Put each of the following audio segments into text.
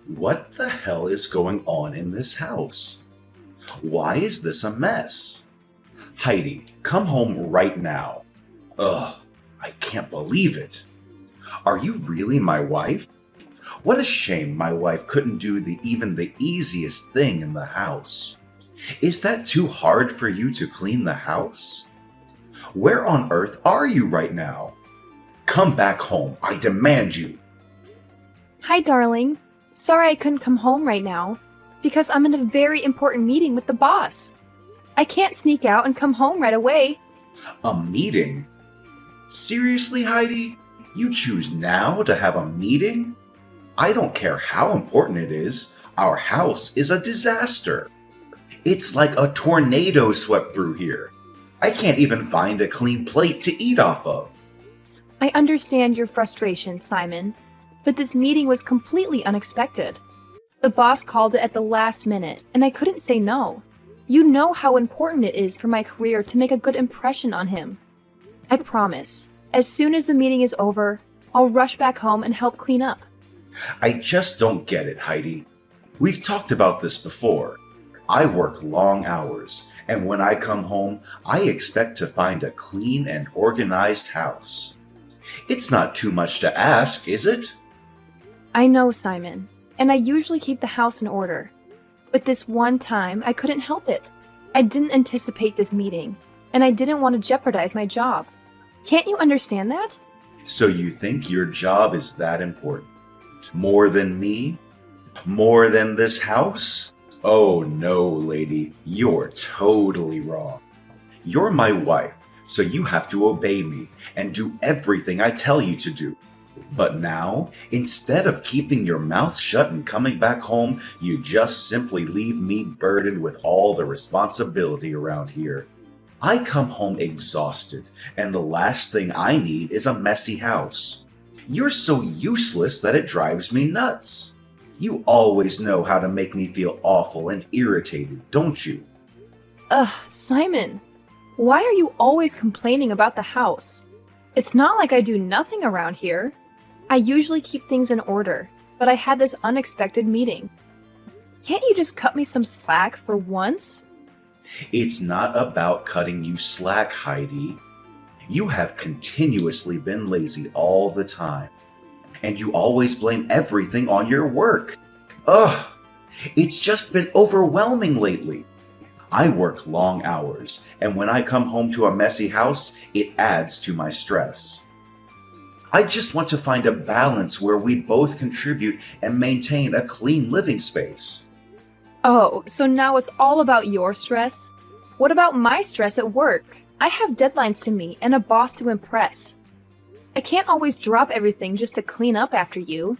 What the hell is going on in this house? Why is this a mess? Heidi, come home right now. Ugh, I can't believe it. Are you really my wife? What a shame my wife couldn't do even the easiest thing in the house. Is that too hard for you to clean the house? Where on earth are you right now? Come back home, I demand you. Hi, darling. Sorry I couldn't come home right now, because I'm in a very important meeting with the boss. I can't sneak out and come home right away. A meeting? Seriously, Heidi? You choose now to have a meeting? I don't care how important it is, our house is a disaster. It's like a tornado swept through here. I can't even find a clean plate to eat off of. I understand your frustration, Simon, but this meeting was completely unexpected. The boss called it at the last minute, and I couldn't say no. You know how important it is for my career to make a good impression on him. I promise, as soon as the meeting is over, I'll rush back home and help clean up. I just don't get it, Heidi. We've talked about this before. I work long hours, and when I come home, I expect to find a clean and organized house. It's not too much to ask, is it? I know, Simon, and I usually keep the house in order. But this one time, I couldn't help it. I didn't anticipate this meeting, and I didn't want to jeopardize my job. Can't you understand that? So you think your job is that important? More than me? More than this house? Oh no, lady, you're totally wrong. You're my wife, so you have to obey me and do everything I tell you to do. But now, instead of keeping your mouth shut and coming back home, you just simply leave me burdened with all the responsibility around here. I come home exhausted, and the last thing I need is a messy house. You're so useless that it drives me nuts. You always know how to make me feel awful and irritated, don't you? Ugh, Simon, why are you always complaining about the house? It's not like I do nothing around here. I usually keep things in order, but I had this unexpected meeting. Can't you just cut me some slack for once? It's not about cutting you slack, Heidi. You have continuously been lazy all the time, and you always blame everything on your work. Ugh, it's just been overwhelming lately. I work long hours, and when I come home to a messy house, it adds to my stress. I just want to find a balance where we both contribute and maintain a clean living space. Oh, so now it's all about your stress? What about my stress at work? I have deadlines to meet and a boss to impress. I can't always drop everything just to clean up after you.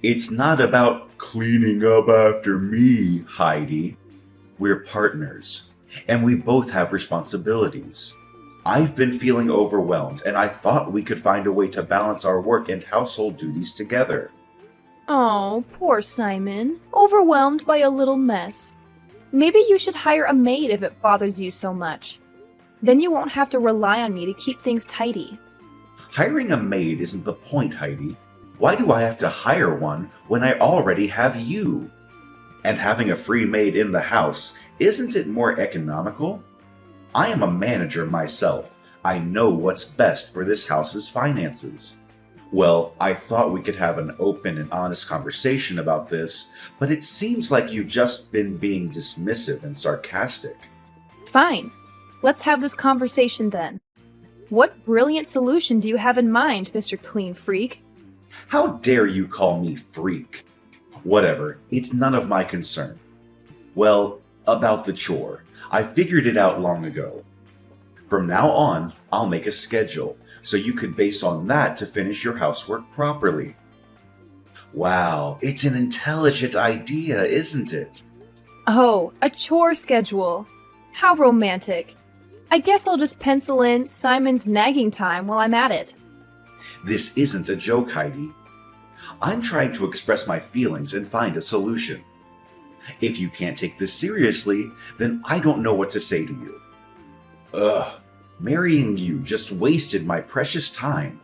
It's not about cleaning up after me, Heidi. We're partners, and we both have responsibilities. I've been feeling overwhelmed, and I thought we could find a way to balance our work and household duties together. Oh, poor Simon. Overwhelmed by a little mess. Maybe you should hire a maid if it bothers you so much. Then you won't have to rely on me to keep things tidy. Hiring a maid isn't the point, Heidi. Why do I have to hire one when I already have you? And having a free maid in the house, isn't it more economical? I am a manager myself. I know what's best for this house's finances. Well, I thought we could have an open and honest conversation about this, but it seems like you've just been being dismissive and sarcastic. Fine. Let's have this conversation then. What brilliant solution do you have in mind, Mr. Clean Freak? How dare you call me freak? Whatever, it's none of my concern. Well, about the chore. I figured it out long ago. From now on, I'll make a schedule, so you could base on that to finish your housework properly. Wow, it's an intelligent idea, isn't it? Oh, a chore schedule. How romantic. I guess I'll just pencil in Simon's nagging time while I'm at it. This isn't a joke, Heidi. I'm trying to express my feelings and find a solution. If you can't take this seriously, then I don't know what to say to you. Ugh, marrying you just wasted my precious time.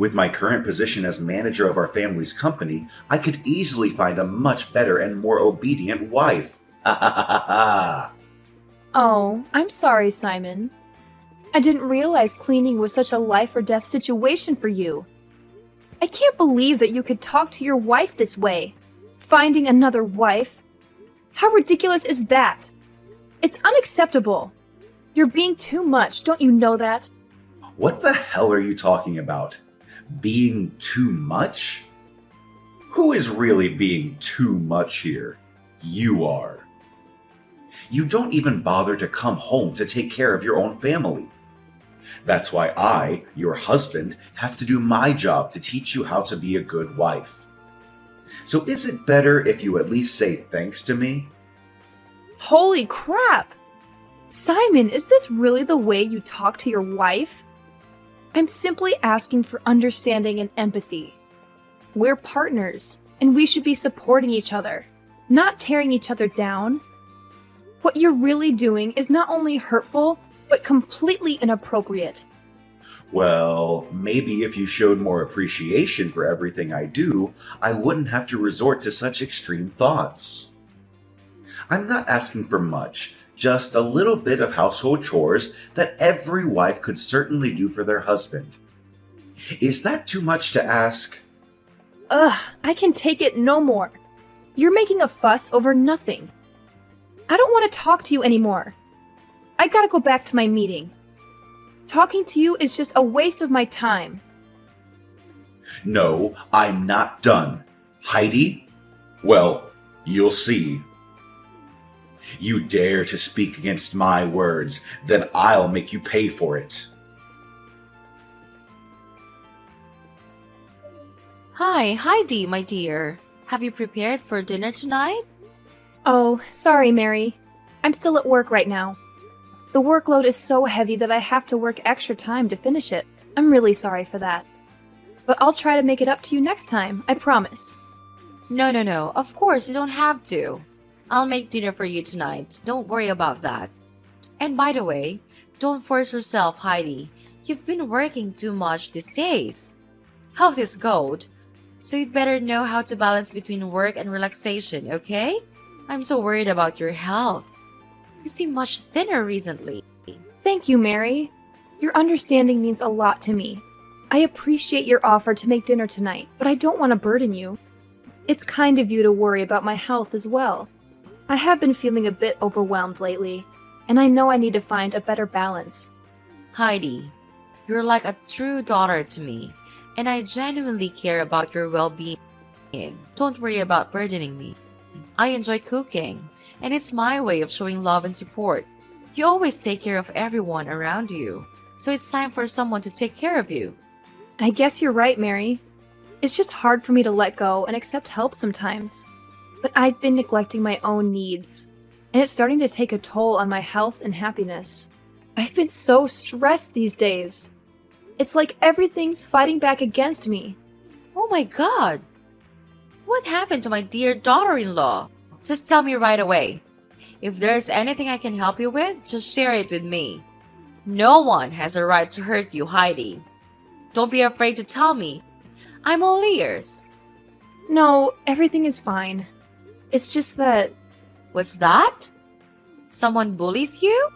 With my current position as manager of our family's company, I could easily find a much better and more obedient wife. Ha ha ha ha ha! Oh, I'm sorry, Simon. I didn't realize cleaning was such a life or death situation for you. I can't believe that you could talk to your wife this way. Finding another wife? How ridiculous is that? It's unacceptable. You're being too much, don't you know that? What the hell are you talking about? Being too much? Who is really being too much here? You are. You don't even bother to come home to take care of your own family. That's why I, your husband, have to do my job to teach you how to be a good wife. So is it better if you at least say thanks to me? Holy crap! Simon, is this really the way you talk to your wife? I'm simply asking for understanding and empathy. We're partners, and we should be supporting each other, not tearing each other down. What you're really doing is not only hurtful, but completely inappropriate. Well, maybe if you showed more appreciation for everything I do, I wouldn't have to resort to such extreme thoughts. I'm not asking for much, just a little bit of household chores that every wife could certainly do for their husband. Is that too much to ask? Ugh, I can take it no more. You're making a fuss over nothing. I don't want to talk to you anymore. I gotta go back to my meeting. Talking to you is just a waste of my time. No, I'm not done. Heidi? Well, you'll see. You dare to speak against my words, then I'll make you pay for it. Hi, Heidi, my dear. Have you prepared for dinner tonight? Oh, sorry, Mary. I'm still at work right now. The workload is so heavy that I have to work extra time to finish it. I'm really sorry for that. But I'll try to make it up to you next time, I promise. No. Of course, you don't have to. I'll make dinner for you tonight. Don't worry about that. And by the way, don't force yourself, Heidi. You've been working too much these days. Health is gold, so you'd better know how to balance between work and relaxation, okay? I'm so worried about your health. You seem much thinner recently. Thank you, Mary. Your understanding means a lot to me. I appreciate your offer to make dinner tonight, but I don't want to burden you. It's kind of you to worry about my health as well. I have been feeling a bit overwhelmed lately, and I know I need to find a better balance. Heidi, you're like a true daughter to me, and I genuinely care about your well-being. Don't worry about burdening me. I enjoy cooking, and it's my way of showing love and support. You always take care of everyone around you, so it's time for someone to take care of you. I guess you're right, Mary. It's just hard for me to let go and accept help sometimes. But I've been neglecting my own needs, and it's starting to take a toll on my health and happiness. I've been so stressed these days. It's like everything's fighting back against me. Oh my god! What happened to my dear daughter-in-law? Just tell me right away. If there's anything I can help you with, just share it with me. No one has a right to hurt you, Heidi. Don't be afraid to tell me. I'm all ears. No, everything is fine. It's just that What's that? Someone bullies you?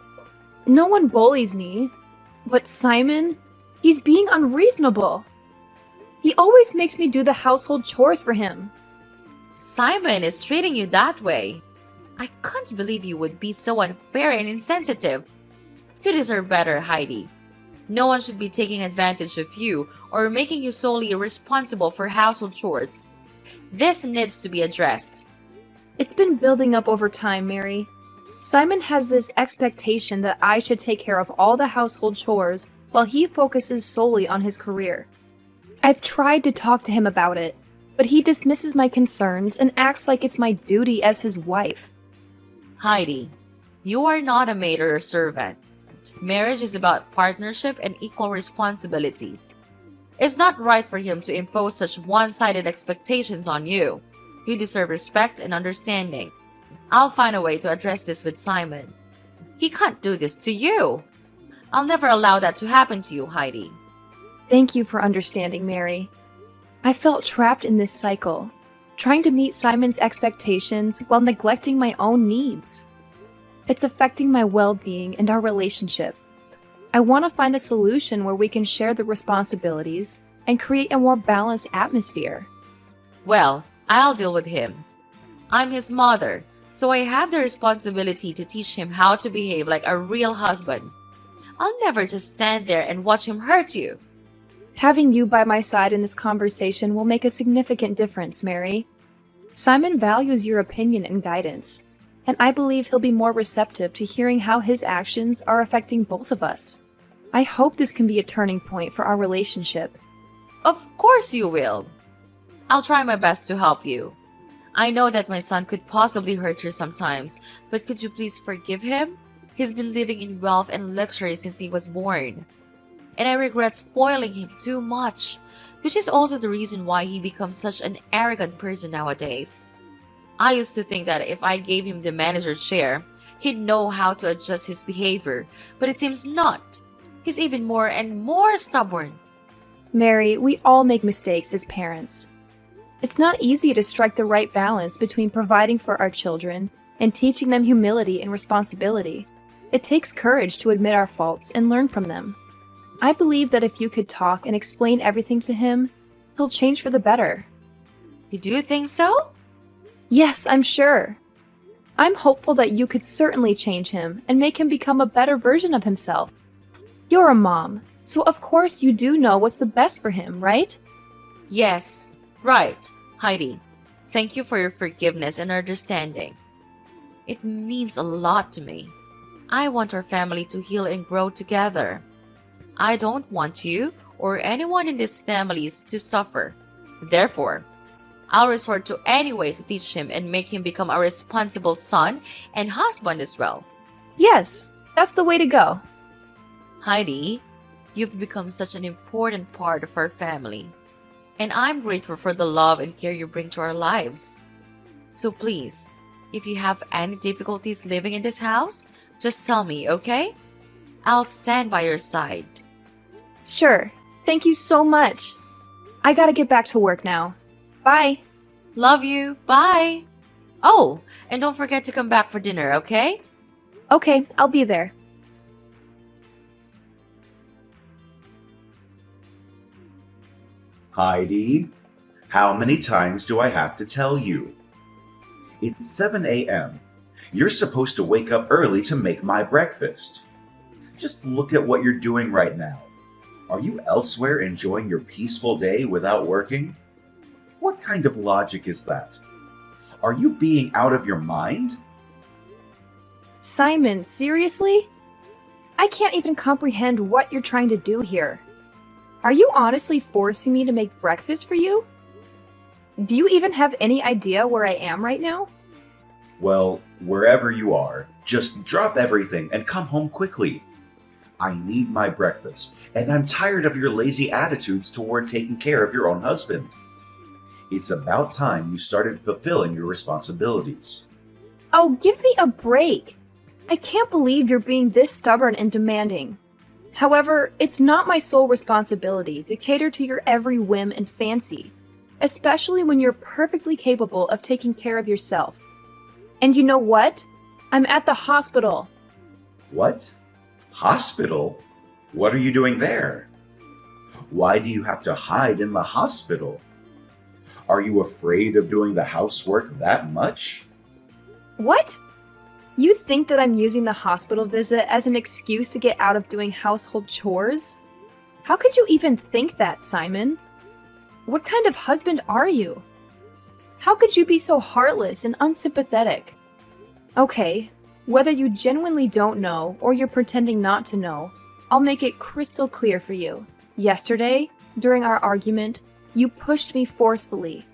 no one bullies me. But Simon, he's being unreasonable. He always makes me do the household chores for him. Simon is treating you that way. I can't believe you would be so unfair and insensitive. You deserve better, Heidi. No one should be taking advantage of you or making you solely responsible for household chores. This needs to be addressed. It's been building up over time, Mary. Simon has this expectation that I should take care of all the household chores while he focuses solely on his career. I've tried to talk to him about it, but he dismisses my concerns and acts like it's my duty as his wife. Heidi, you are not a maid or a servant. Marriage is about partnership and equal responsibilities. It's not right for him to impose such one-sided expectations on you. You deserve respect and understanding. I'll find a way to address this with Simon. He can't do this to you. I'll never allow that to happen to you, Heidi. Thank you for understanding, Mary. I felt trapped in this cycle, trying to meet Simon's expectations while neglecting my own needs. It's affecting my well-being and our relationship. I want to find a solution where we can share the responsibilities and create a more balanced atmosphere. Well, I'll deal with him. I'm his mother, so I have the responsibility to teach him how to behave like a real husband. I'll never just stand there and watch him hurt you. Having you by my side in this conversation will make a significant difference, Mary. Simon values your opinion and guidance, and I believe he'll be more receptive to hearing how his actions are affecting both of us. I hope this can be a turning point for our relationship. Of course you will. I'll try my best to help you. I know that my son could possibly hurt you sometimes, but could you please forgive him? He's been living in wealth and luxury since he was born. And I regret spoiling him too much, which is also the reason why he becomes such an arrogant person nowadays. I used to think that if I gave him the manager's chair, he'd know how to adjust his behavior, but it seems not. He's even more and more stubborn. Mary, we all make mistakes as parents. It's not easy to strike the right balance between providing for our children and teaching them humility and responsibility. It takes courage to admit our faults and learn from them. I believe that if you could talk and explain everything to him, he'll change for the better. You do think so? Yes, I'm sure. I'm hopeful that you could certainly change him and make him become a better version of himself. You're a mom, so of course you do know what's the best for him, right? Yes, right. Heidi, thank you for your forgiveness and understanding. It means a lot to me. I want our family to heal and grow together. I don't want you or anyone in this family to suffer. Therefore, I'll resort to any way to teach him and make him become a responsible son and husband as well. Yes, that's the way to go. Heidi, you've become such an important part of our family, and I'm grateful for the love and care you bring to our lives. So please, if you have any difficulties living in this house, just tell me, okay? I'll stand by your side. Sure. Thank you so much. I gotta get back to work now. Bye. Love you. Bye. Oh, and don't forget to come back for dinner, okay? Okay, I'll be there. Heidi, how many times do I have to tell you? It's 7 a.m. You're supposed to wake up early to make my breakfast. Just look at what you're doing right now. Are you elsewhere enjoying your peaceful day without working? What kind of logic is that? Are you being out of your mind? Simon, seriously? I can't even comprehend what you're trying to do here. Are you honestly forcing me to make breakfast for you? Do you even have any idea where I am right now? Well, wherever you are, just drop everything and come home quickly. I need my breakfast, and I'm tired of your lazy attitudes toward taking care of your own husband. It's about time you started fulfilling your responsibilities. Oh, give me a break. I can't believe you're being this stubborn and demanding. However, it's not my sole responsibility to cater to your every whim and fancy, especially when you're perfectly capable of taking care of yourself. And you know what? I'm at the hospital. What? Hospital? What are you doing there? Why do you have to hide in the hospital? Are you afraid of doing the housework that much? What? You think that I'm using the hospital visit as an excuse to get out of doing household chores? How could you even think that, Simon? What kind of husband are you? How could you be so heartless and unsympathetic? Okay, whether you genuinely don't know or you're pretending not to know, I'll make it crystal clear for you. Yesterday, during our argument, you pushed me forcefully,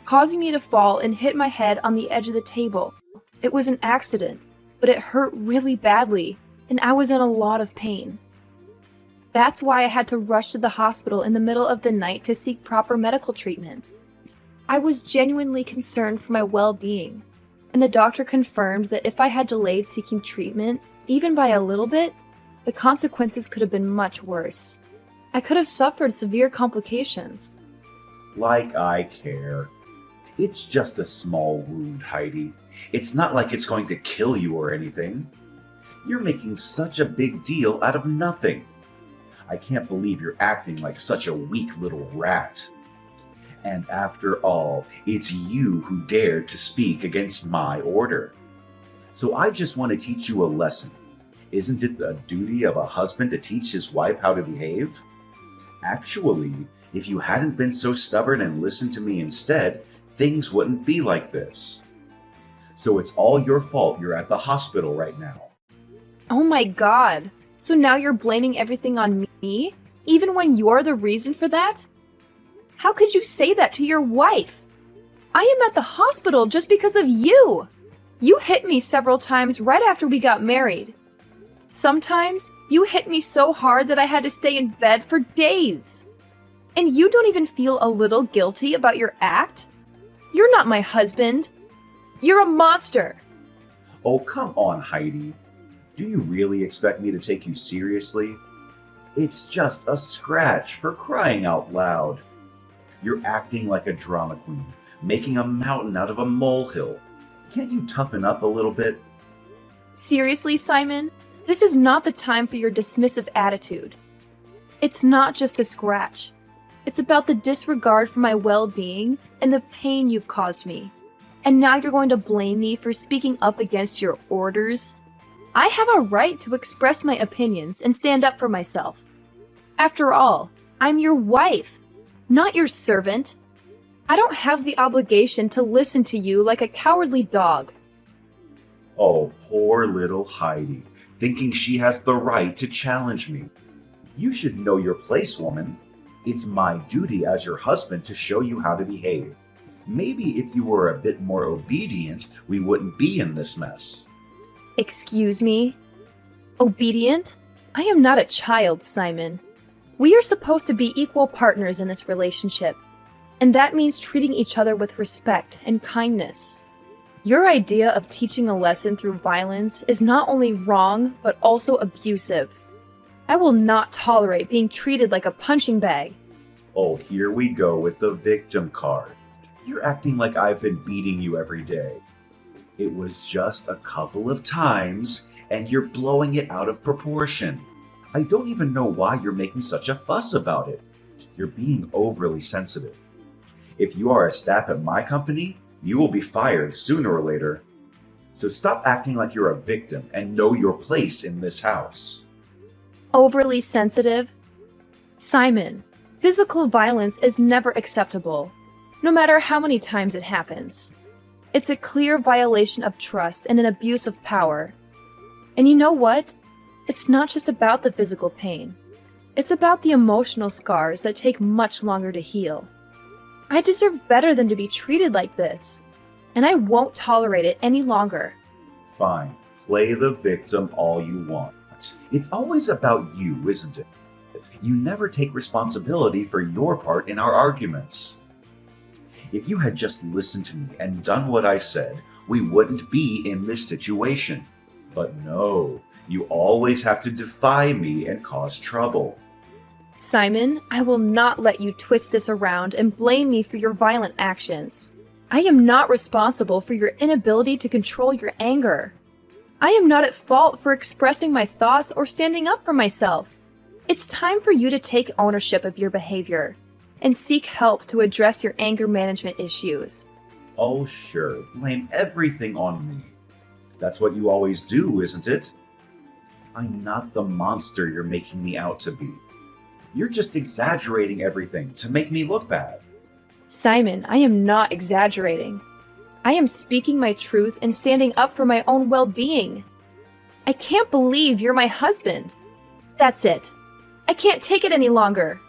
causing me to fall and hit my head on the edge of the table. It was an accident, but it hurt really badly, and I was in a lot of pain. That's why I had to rush to the hospital in the middle of the night to seek proper medical treatment. I was genuinely concerned for my well-being, and the doctor confirmed that if I had delayed seeking treatment, even by a little bit, the consequences could have been much worse. I could have suffered severe complications. Like I care. It's just a small wound, Heidi. It's not like it's going to kill you or anything. You're making such a big deal out of nothing. I can't believe you're acting like such a weak little rat. And after all, it's you who dared to speak against my order. So I just want to teach you a lesson. Isn't it the duty of a husband to teach his wife how to behave? Actually, if you hadn't been so stubborn and listened to me instead, things wouldn't be like this. So it's all your fault you're at the hospital right now. Oh my god. So now you're blaming everything on me? Even when you're the reason for that? How could you say that to your wife? I am at the hospital just because of you. You hit me several times right after we got married. Sometimes you hit me so hard that I had to stay in bed for days. And you don't even feel a little guilty about your act? You're not my husband. You're a monster. Oh, come on, Heidi. Do you really expect me to take you seriously? It's just a scratch, for crying out loud. You're acting like a drama queen, making a mountain out of a molehill. Can't you toughen up a little bit? Seriously, Simon? This is not the time for your dismissive attitude. It's not just a scratch. It's about the disregard for my well-being and the pain you've caused me. And now you're going to blame me for speaking up against your orders? I have a right to express my opinions and stand up for myself. After all, I'm your wife, not your servant. I don't have the obligation to listen to you like a cowardly dog. Oh, poor little Heidi, thinking she has the right to challenge me. You should know your place, woman. It's my duty as your husband to show you how to behave. Maybe if you were a bit more obedient, we wouldn't be in this mess. Excuse me? Obedient? I am not a child, Simon. We are supposed to be equal partners in this relationship, and that means treating each other with respect and kindness. Your idea of teaching a lesson through violence is not only wrong, but also abusive. I will not tolerate being treated like a punching bag. Oh, here we go with the victim card. You're acting like I've been beating you every day. It was just a couple of times, and you're blowing it out of proportion. I don't even know why you're making such a fuss about it. You're being overly sensitive. If you are a staff at my company, you will be fired sooner or later. So stop acting like you're a victim and know your place in this house. Overly sensitive? Simon, physical violence is never acceptable, no matter how many times it happens. It's a clear violation of trust and an abuse of power. And you know what? It's not just about the physical pain. It's about the emotional scars that take much longer to heal. I deserve better than to be treated like this, and I won't tolerate it any longer. Fine, play the victim all you want. It's always about you, isn't it? You never take responsibility for your part in our arguments. If you had just listened to me and done what I said, we wouldn't be in this situation. But no, you always have to defy me and cause trouble. Simon, I will not let you twist this around and blame me for your violent actions. I am not responsible for your inability to control your anger. I am not at fault for expressing my thoughts or standing up for myself. It's time for you to take ownership of your behavior and seek help to address your anger management issues. Oh, sure, blame everything on me. That's what you always do, isn't it? I'm not the monster you're making me out to be. You're just exaggerating everything to make me look bad. Simon, I am not exaggerating. I am speaking my truth and standing up for my own well-being. I can't believe you're my husband. That's it. I can't take it any longer.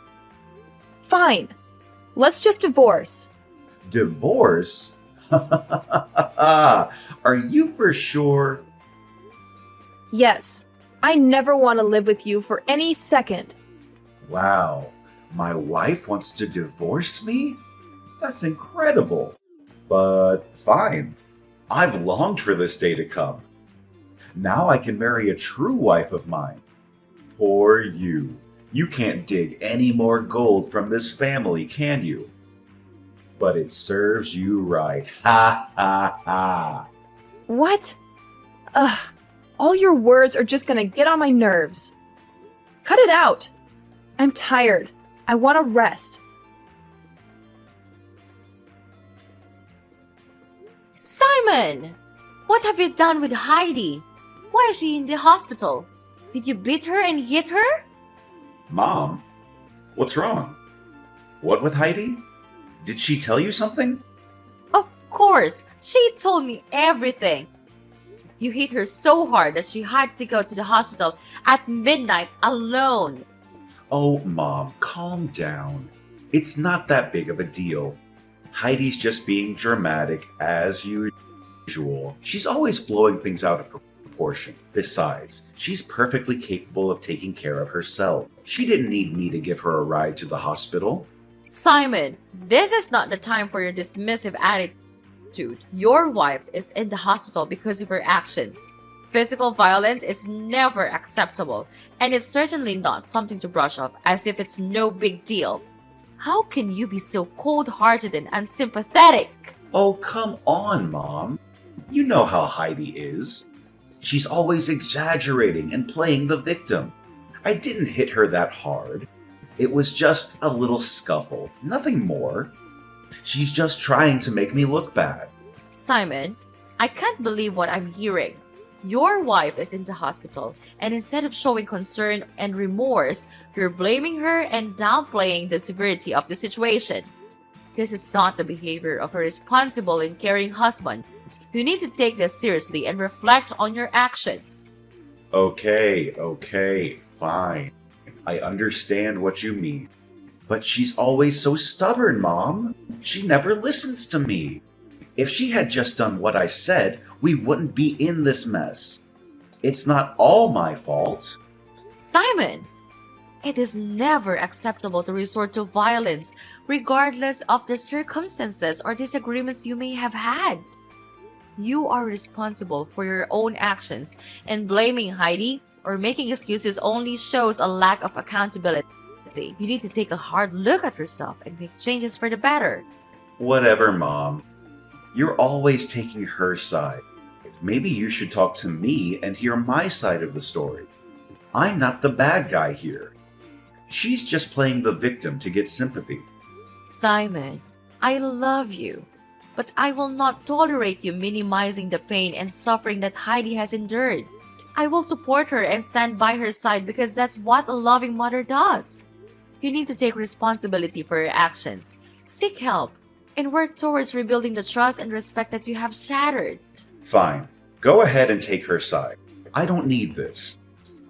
Fine. Let's just divorce. Divorce? Are you for sure? Yes. I never want to live with you for any second. Wow, my wife wants to divorce me? That's incredible. But fine. I've longed for this day to come. Now I can marry a true wife of mine. Poor you. You can't dig any more gold from this family, can you? But it serves you right. Ha ha ha. What? Ugh, all your words are just gonna get on my nerves. Cut it out! I'm tired. I want to rest. Simon! What have you done with Heidi? Why is she in the hospital? Did you beat her and hit her? Mom, what's wrong? What with Heidi? Did she tell you something? Of course, she told me everything. You hit her so hard that she had to go to the hospital at midnight alone. Oh, Mom, calm down. It's not that big of a deal. Heidi's just being dramatic as usual. She's always blowing things out of proportion. Besides, she's perfectly capable of taking care of herself. She didn't need me to give her a ride to the hospital. Simon, this is not the time for your dismissive attitude. Your wife is in the hospital because of her actions. Physical violence is never acceptable, and it's certainly not something to brush off as if it's no big deal. How can you be so cold-hearted and unsympathetic? Oh, come on, Mom. You know how Heidi is. She's always exaggerating and playing the victim. I didn't hit her that hard. It was just a little scuffle, nothing more. She's just trying to make me look bad. Simon, I can't believe what I'm hearing. Your wife is in the hospital, and instead of showing concern and remorse, you're blaming her and downplaying the severity of the situation. This is not the behavior of a responsible and caring husband. You need to take this seriously and reflect on your actions. Okay, fine. I understand what you mean. But she's always so stubborn, Mom. She never listens to me. If she had just done what I said, we wouldn't be in this mess. It's not all my fault. Simon, it is never acceptable to resort to violence, regardless of the circumstances or disagreements you may have had. You are responsible for your own actions, and blaming Heidi or making excuses only shows a lack of accountability. You need to take a hard look at yourself and make changes for the better. Whatever, Mom. You're always taking her side. Maybe you should talk to me and hear my side of the story. I'm not the bad guy here. She's just playing the victim to get sympathy. Simon, I love you, but I will not tolerate you minimizing the pain and suffering that Heidi has endured. I will support her and stand by her side because that's what a loving mother does. You need to take responsibility for your actions, seek help, and work towards rebuilding the trust and respect that you have shattered. Fine. Go ahead and take her side. I don't need this.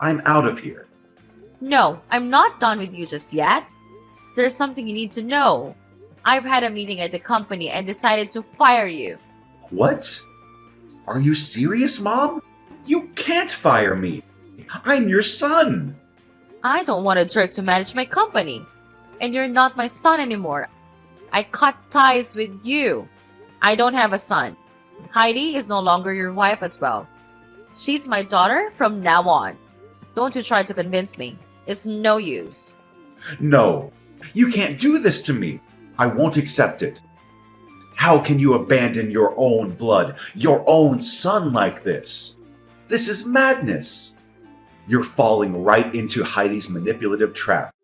I'm out of here. No, I'm not done with you just yet. There's something you need to know. I've had a meeting at the company and decided to fire you. What? Are you serious, Mom? You can't fire me. I'm your son. I don't want a jerk to manage my company. And you're not my son anymore. I cut ties with you. I don't have a son. Heidi is no longer your wife as well. She's my daughter from now on. Don't you try to convince me. It's no use. No, you can't do this to me. I won't accept it. How can you abandon your own blood, your own son like this? This is madness. You're falling right into Heidi's manipulative trap.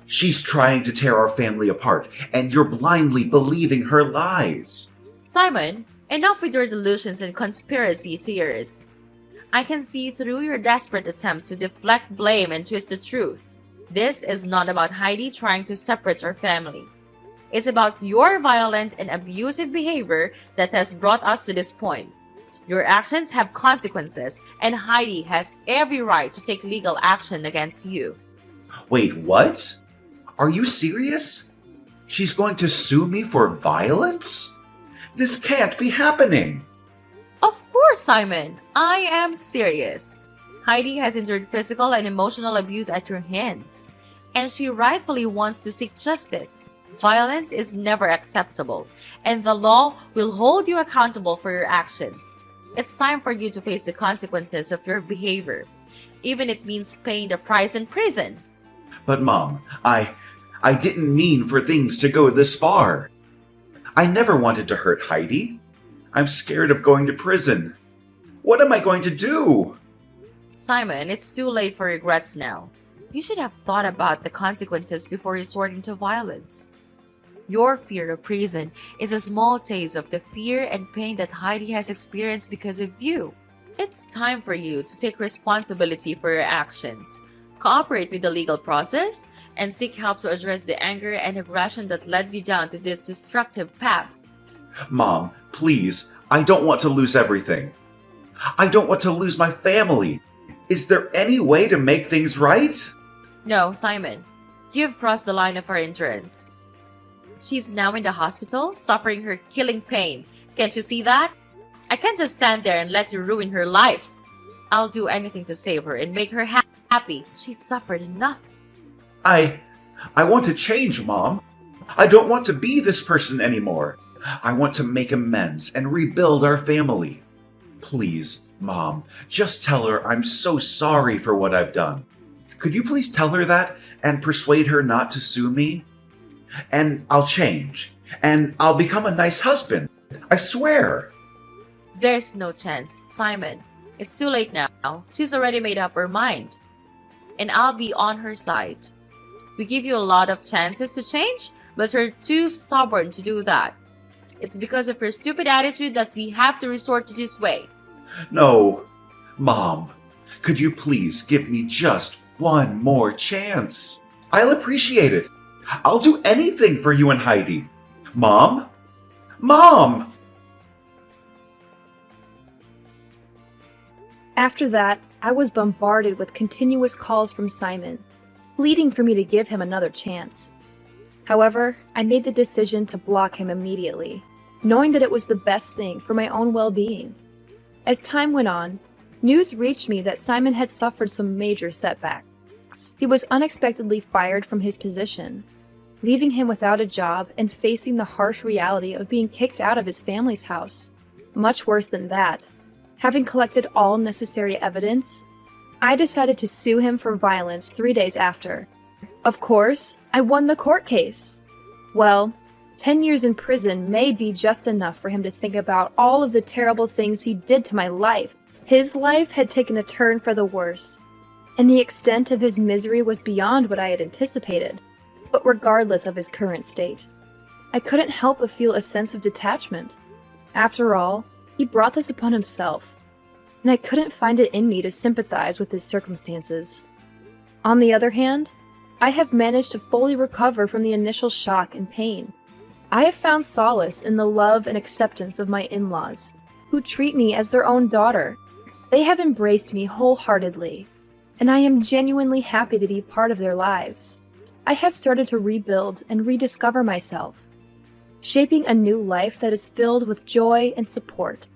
She's trying to tear our family apart, and you're blindly believing her lies. Simon, enough with your delusions and conspiracy theories. I can see through your desperate attempts to deflect blame and twist the truth. This is not about Heidi trying to separate our family. It's about your violent and abusive behavior that has brought us to this point. Your actions have consequences, and Heidi has every right to take legal action against you. Wait, what? Are you serious? She's going to sue me for violence? This can't be happening. Of course, Simon. I am serious. Heidi has endured physical and emotional abuse at your hands, and she rightfully wants to seek justice. Violence is never acceptable, and the law will hold you accountable for your actions. It's time for you to face the consequences of your behavior, even if it means paying the price in prison. But Mom, I didn't mean for things to go this far. I never wanted to hurt Heidi. I'm scared of going to prison. What am I going to do? Simon, it's too late for regrets now. You should have thought about the consequences before resorting to violence. Your fear of prison is a small taste of the fear and pain that Heidi has experienced because of you. It's time for you to take responsibility for your actions, cooperate with the legal process, and seek help to address the anger and aggression that led you down to this destructive path. Mom, please, I don't want to lose everything. I don't want to lose my family. Is there any way to make things right? No, Simon, you've crossed the line of our endurance. She's now in the hospital, suffering her killing pain. Can't you see that? I can't just stand there and let you ruin her life. I'll do anything to save her and make her happy. She's suffered enough. I want to change, Mom. I don't want to be this person anymore. I want to make amends and rebuild our family. Please, Mom, just tell her I'm so sorry for what I've done. Could you please tell her that and persuade her not to sue me? And I'll change. And I'll become a nice husband. I swear. There's no chance, Simon. It's too late now. She's already made up her mind. And I'll be on her side. We give you a lot of chances to change, but you're too stubborn to do that. It's because of your stupid attitude that we have to resort to this way. No. Mom, could you please give me just one more chance? I'll appreciate it. I'll do anything for you and Heidi. Mom? Mom! After that, I was bombarded with continuous calls from Simon, pleading for me to give him another chance. However, I made the decision to block him immediately, knowing that it was the best thing for my own well-being. As time went on, news reached me that Simon had suffered some major setbacks. He was unexpectedly fired from his position, leaving him without a job and facing the harsh reality of being kicked out of his family's house. Much worse than that, having collected all necessary evidence, I decided to sue him for violence 3 days after. Of course, I won the court case. Well, 10 years in prison may be just enough for him to think about all of the terrible things he did to my life. His life had taken a turn for the worse, and the extent of his misery was beyond what I had anticipated. But regardless of his current state, I couldn't help but feel a sense of detachment. After all, he brought this upon himself, and I couldn't find it in me to sympathize with his circumstances. On the other hand, I have managed to fully recover from the initial shock and pain. I have found solace in the love and acceptance of my in-laws, who treat me as their own daughter. They have embraced me wholeheartedly, and I am genuinely happy to be part of their lives. I have started to rebuild and rediscover myself, shaping a new life that is filled with joy and support.